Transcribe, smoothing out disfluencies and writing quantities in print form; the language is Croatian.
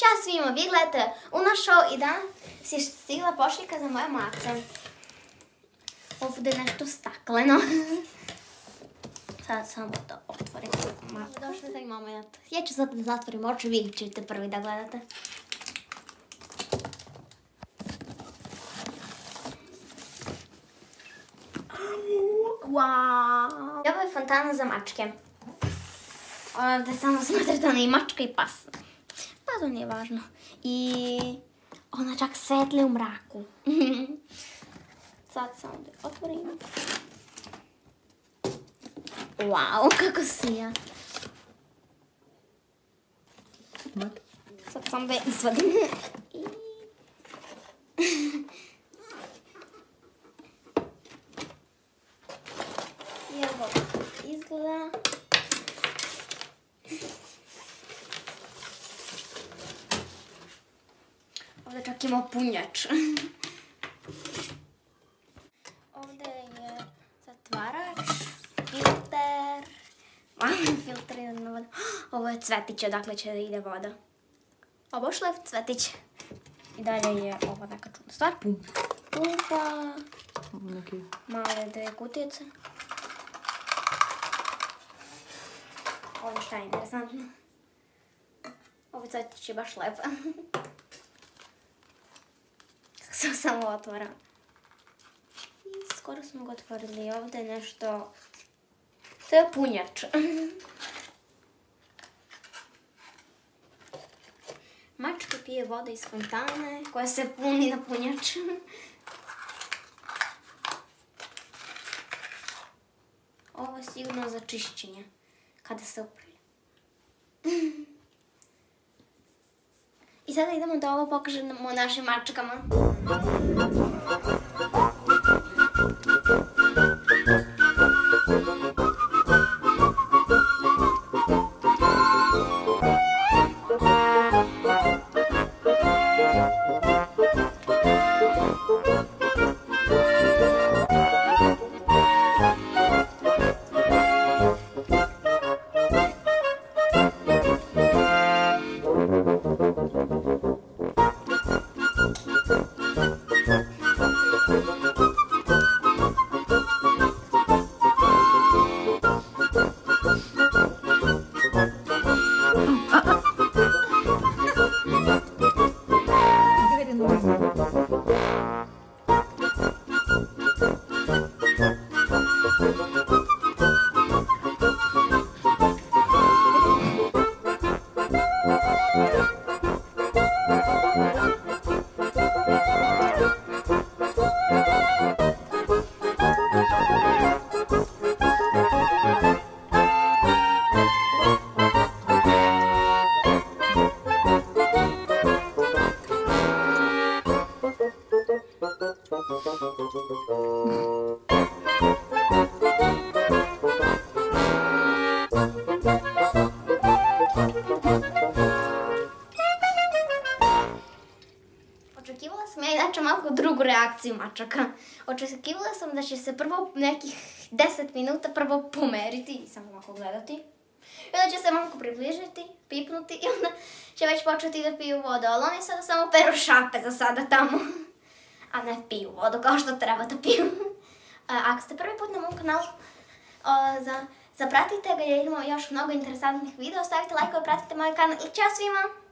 Ćao svima, vi gledate Una Show i danas je stigla pošiljka za moje mace. Ovdje je nešto stakleno. Sad samo da otvorim. Došli taj moment. Ja ću sad da zatvorim oči, vi ćete prvi da gledate. Wow! Ovo je fontana za mačke. Ovdje samo smatrate ona i mačka i pas. Pa to nije važno. I ona čak svetli u mraku. Sad samo da otvorim. Wow, kako sija. Sad samo da je izvadim. I evo izgleda. Ovdje čak ima punjač. Ovdje je zatvarač, filter. Filter ide na vodu. Ovo je cvetić, odakle će da ide voda. Ovo šlef cvetić. I dalje je ova neka čudna stvar. Pumpa. Male dve kutice. Ovo šta je interesantno. Ovo cvetić je baš lepa. Kako se samo otvara. I skoro smo ga otvorili. Ovdje je nešto... To je punjač. Mačka pije vodu iz fontane koja se puni na punjač. Ovo je sigurno za čišćenje kada se uprlja. I sada idemo da ovo pokažemo našim mačkama. Očekivala sam ja inače malo drugu reakciju mačaka. Očekivala sam da će se prvo nekih 10 minuta prvo pomeriti i samo ovako gledati. I onda će se malo približiti, pipnuti i onda će već početi da piju vodu. Ali oni sada samo peru šape za sada tamo. A ne piju vodu kao što treba da piju. Ako ste prvi put na mom kanalu, zapratite ga jer imamo još mnogo interesantnih videa. Stavite lajkove, pratite moj kanal i ćao svima!